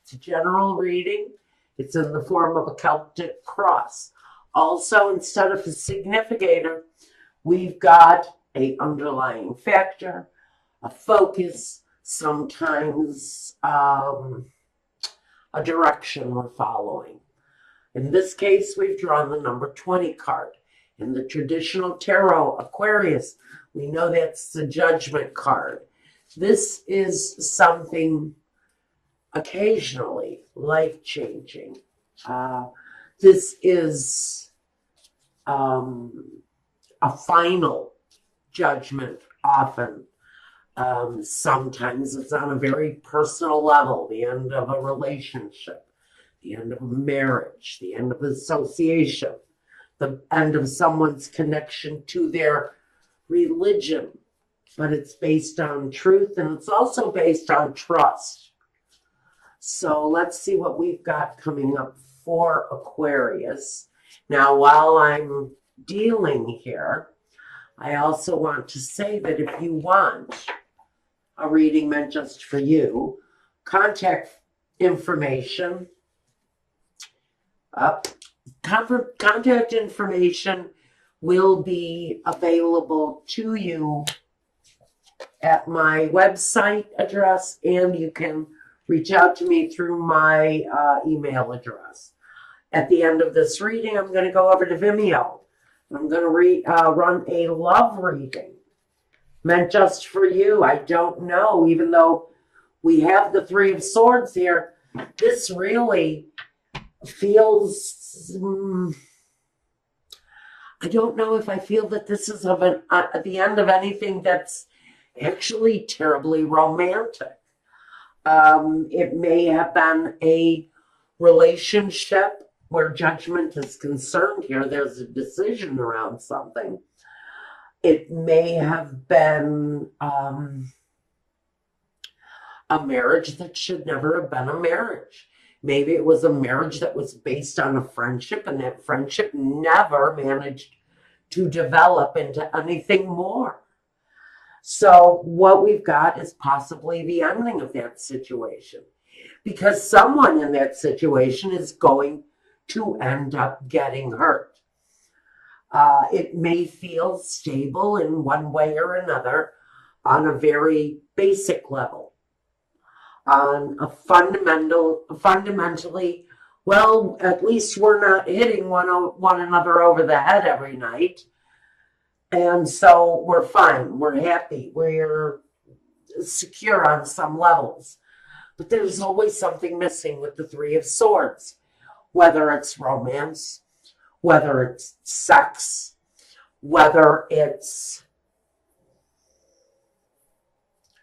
It's a general reading. It's in the form of a Celtic cross. Also, instead of a significator, we've got an underlying factor, a focus, sometimes a direction we're following. In this case, we've drawn the number 20 card. In the traditional tarot, Aquarius, we know that's the judgment card. This is something occasionally life-changing. This is a final judgment often. Sometimes it's on a very personal level, the end of a relationship, the end of a marriage, the end of association, the end of someone's connection to their religion. But it's based on truth, and it's also based on trust. So let's see what we've got coming up for Aquarius. Now, while I'm dealing here, I also want to say that if you want a reading meant just for you, contact information will be available to you at my website address, and you can reach out to me through my email address. At the end of this reading, I'm going to go over to Vimeo. I'm going to run a love reading meant just for you. I don't know, even though we have the Three of Swords here, this really feels, I don't know if I feel that this is at the end of anything that's actually terribly romantic. It may have been a relationship where judgment is concerned here. There's a decision around something. It may have been a marriage that should never have been a marriage. Maybe it was a marriage that was based on a friendship, and that friendship never managed to develop into anything more. So what we've got is possibly the ending of that situation, because someone in that situation is going to end up getting hurt. It may feel stable in one way or another on a very basic level, on a fundamentally, well, at least we're not hitting one another over the head every night. And so we're fine, we're happy, we're secure on some levels. But there's always something missing with the Three of Swords, whether it's romance, whether it's sex, whether it's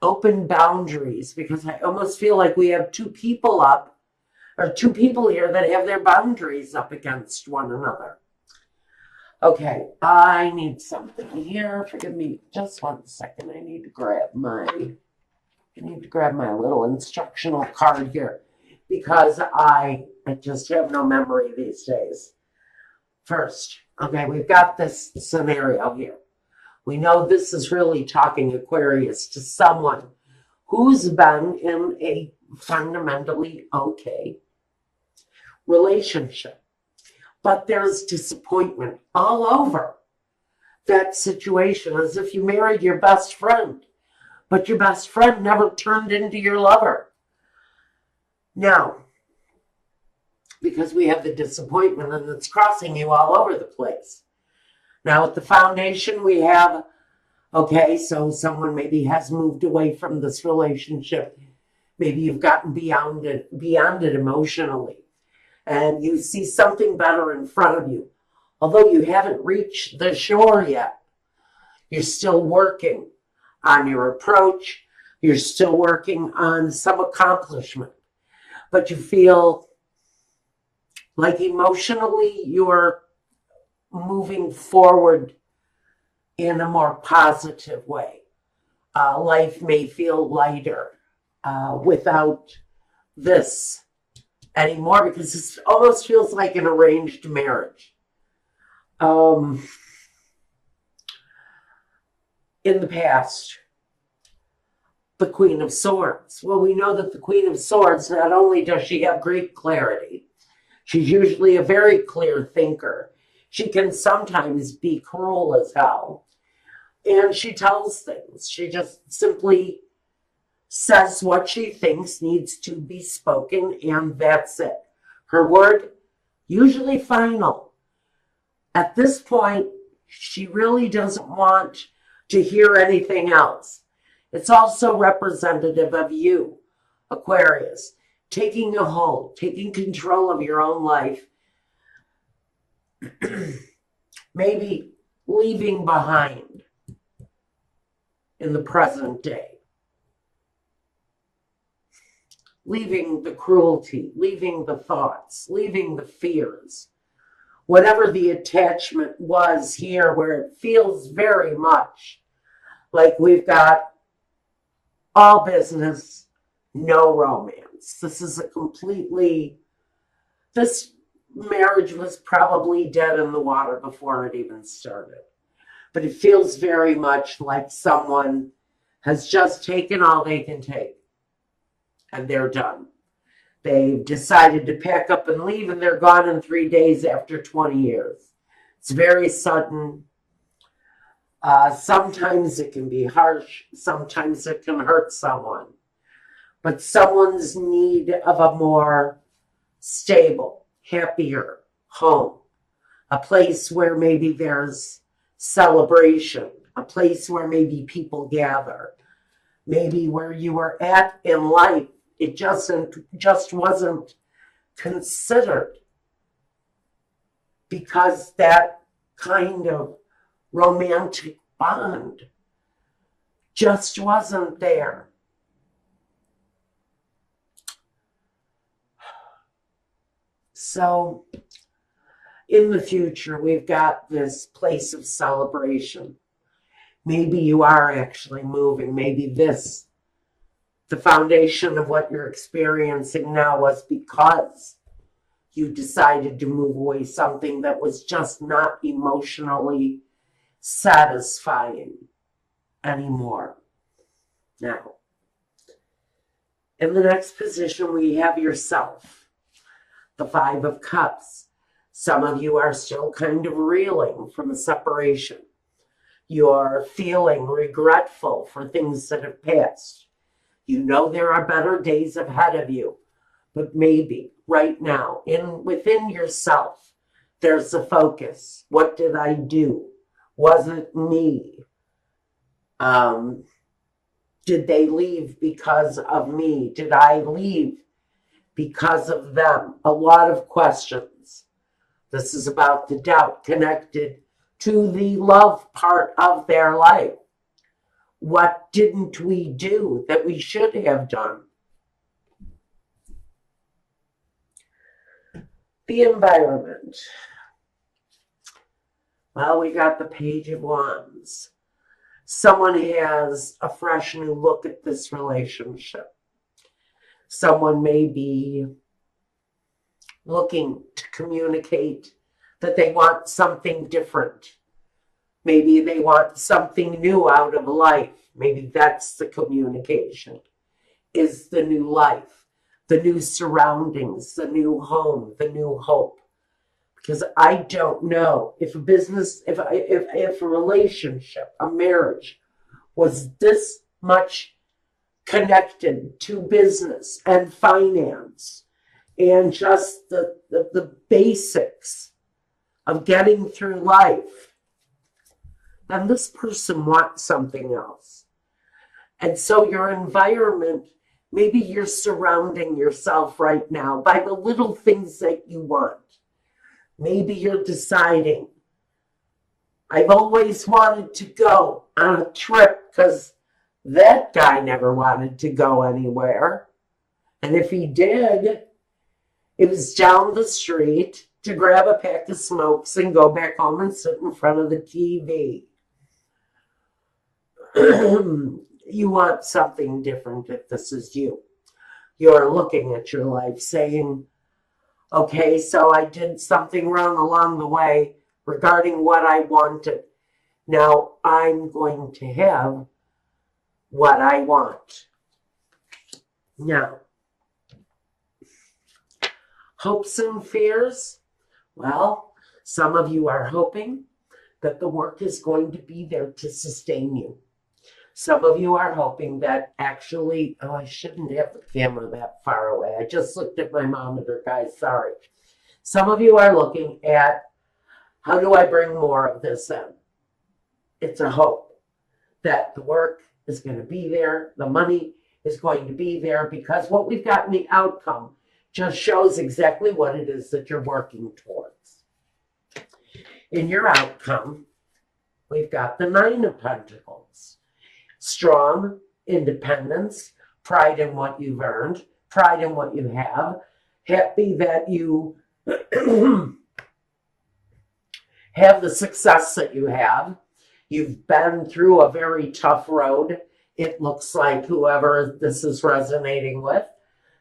open boundaries, because I almost feel like we have two people here that have their boundaries up against one another. Okay, I need something here. Forgive me just 1 second. I need to grab my little instructional card here, because I just have no memory these days. First, okay, we've got this scenario here. We know this is really talking Aquarius to someone who's been in a fundamentally okay relationship. But there's disappointment all over that situation, as if you married your best friend, but your best friend never turned into your lover. Now, because we have the disappointment and it's crossing you all over the place. Now at the foundation we have, okay, so someone maybe has moved away from this relationship. Maybe you've gotten beyond it emotionally, and you see something better in front of you. Although you haven't reached the shore yet, you're still working on your approach. You're still working on some accomplishment, but you feel like emotionally you're moving forward in a more positive way. Life may feel lighter without this anymore, because it almost feels like an arranged marriage. In the past, the Queen of Swords. Well, we know that the Queen of Swords, not only does she have great clarity, she's usually a very clear thinker. She can sometimes be cruel as hell. And she tells things. She just simply says what she thinks needs to be spoken, and that's it. Her word, usually final. At this point, she really doesn't want to hear anything else. It's also representative of you, Aquarius, taking a hold, taking control of your own life, maybe leaving behind in the present day. Leaving the cruelty, leaving the thoughts, leaving the fears. Whatever the attachment was here, where it feels very much like we've got all business, no romance. This marriage was probably dead in the water before it even started. But it feels very much like someone has just taken all they can take and they're done. They've decided to pack up and leave, and they're gone in 3 days after 20 years. It's very sudden. Sometimes it can be harsh. Sometimes it can hurt someone. But someone's need of a more stable, happier home, a place where maybe there's celebration, a place where maybe people gather, maybe where you were at in life, it just wasn't considered because that kind of romantic bond just wasn't there. So in the future, we've got this place of celebration. Maybe you are actually moving. Maybe the foundation of what you're experiencing now was because you decided to move away something that was just not emotionally satisfying anymore. Now, in the next position, we have yourself, the Five of Cups. Some of you are still kind of reeling from a separation. You're feeling regretful for things that have passed. You know there are better days ahead of you, but maybe right now, within yourself, there's a focus. What did I do? Was it me? Did they leave because of me? Did I leave because of them? A lot of questions. This is about the doubt connected to the love part of their life. What didn't we do that we should have done? The environment. Well, we got the Page of Wands. Someone has a fresh new look at this relationship. Someone may be looking to communicate that they want something different. Maybe they want something new out of life. Maybe that's the communication, is the new life, the new surroundings, the new home, the new hope. Because I don't know if a business, if a relationship, a marriage was this much connected to business and finance and just the basics of getting through life, then this person wants something else. And so your environment, maybe you're surrounding yourself right now by the little things that you want. Maybe you're deciding, I've always wanted to go on a trip because that guy never wanted to go anywhere. And if he did, it was down the street to grab a pack of smokes and go back home and sit in front of the TV. You want something different if this is you. You're looking at your life saying, okay, so I did something wrong along the way regarding what I wanted. Now I'm going to have what I want. Now, hopes and fears. Well, some of you are hoping that the work is going to be there to sustain you. Some of you are hoping that actually, oh, I shouldn't have the camera that far away. I just looked at my monitor, guys, sorry. Some of you are looking at, how do I bring more of this in? It's a hope that the work is going to be there, the money is going to be there, because what we've got in the outcome just shows exactly what it is that you're working towards. In your outcome, we've got the Nine of Pentacles. Strong independence, pride in what you've earned, pride in what you have, happy that you have the success that you have. You've been through a very tough road. It looks like whoever this is resonating with.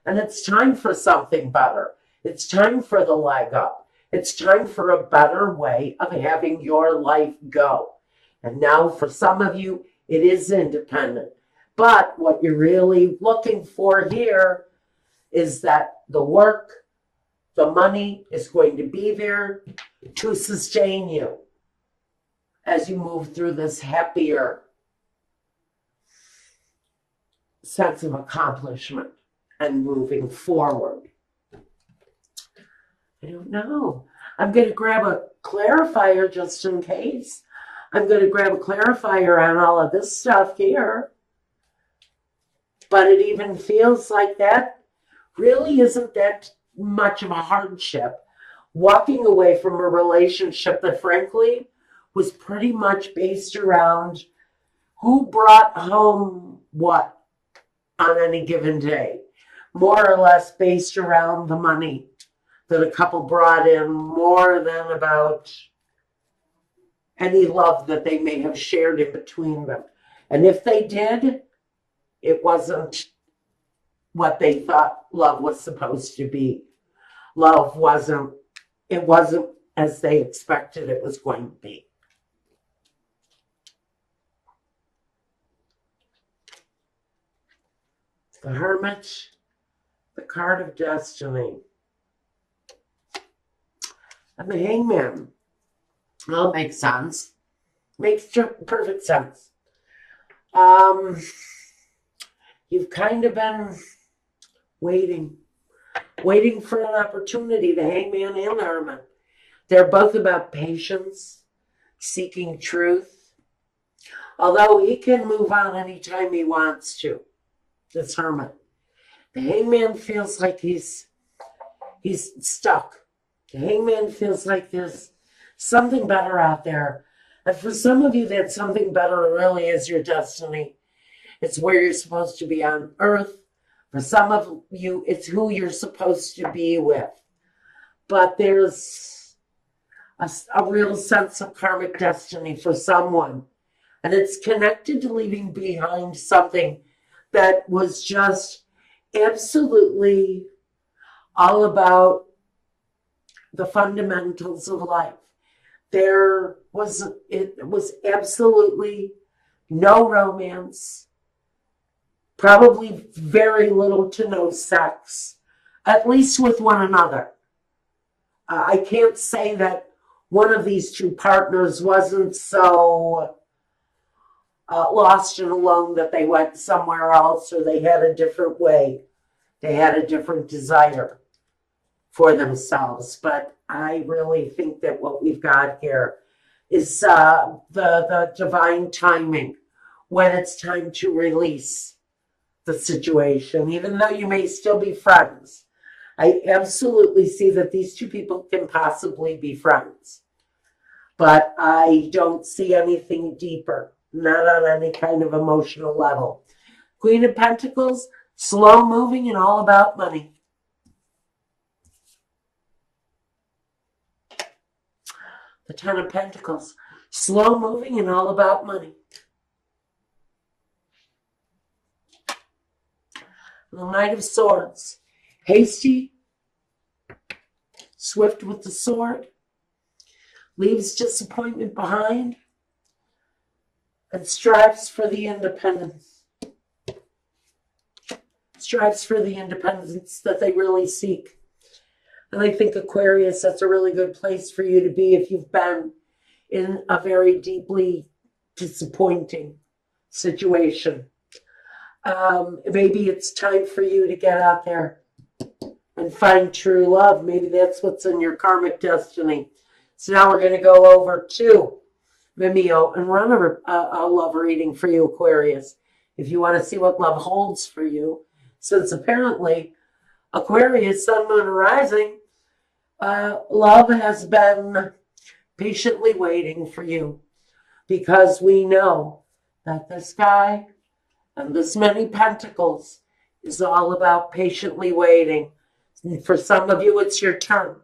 And it's time for something better. It's time for the leg up. It's time for a better way of having your life go. And now for some of you, it is independent. But what you're really looking for here is that the work, the money is going to be there to sustain you as you move through this happier sense of accomplishment and moving forward. I don't know. I'm going to grab a clarifier just in case. I'm going to grab a clarifier on all of this stuff here. But it even feels like that really isn't that much of a hardship. Walking away from a relationship that frankly was pretty much based around who brought home what on any given day. More or less based around the money that a couple brought in, more than about any love that they may have shared in between them. And if they did, it wasn't what they thought love was supposed to be. Love wasn't as they expected it was going to be. The Hermit, the card of destiny, and the Hangman. Well, it makes sense. Makes perfect sense. You've kind of been waiting for an opportunity, the Hangman and the Hermit. They're both about patience, seeking truth. Although he can move on anytime he wants to, this Hermit. The Hangman feels like he's stuck. The Hangman feels like there's something better out there. And for some of you, that something better really is your destiny. It's where you're supposed to be on earth. For some of you, it's who you're supposed to be with. But there's a real sense of karmic destiny for someone. And it's connected to leaving behind something that was just absolutely all about the fundamentals of life. It was absolutely no romance, probably very little to no sex, at least with one another. I can't say that one of these two partners wasn't so lost and alone that they went somewhere else, or they had a different way. They had a different desire for themselves. But I really think that what we've got here is the divine timing when it's time to release the situation, even though you may still be friends. I absolutely see that these two people can possibly be friends, but I don't see anything deeper, not on any kind of emotional level. Queen of Pentacles, slow moving and all about money. The Ten of Pentacles, slow moving and all about money. The Knight of Swords, hasty, swift with the sword, leaves disappointment behind, and strives for the independence. strives for the independence that they really seek. And I think Aquarius, that's a really good place for you to be if you've been in a very deeply disappointing situation. Maybe it's time for you to get out there and find true love. Maybe that's what's in your karmic destiny. So now we're going to go over to Vimeo and run a love reading for you, Aquarius, if you want to see what love holds for you. Since apparently Aquarius, Sun, Moon, Rising, love has been patiently waiting for you, because we know that this guy and this many pentacles is all about patiently waiting. And for some of you, it's your turn.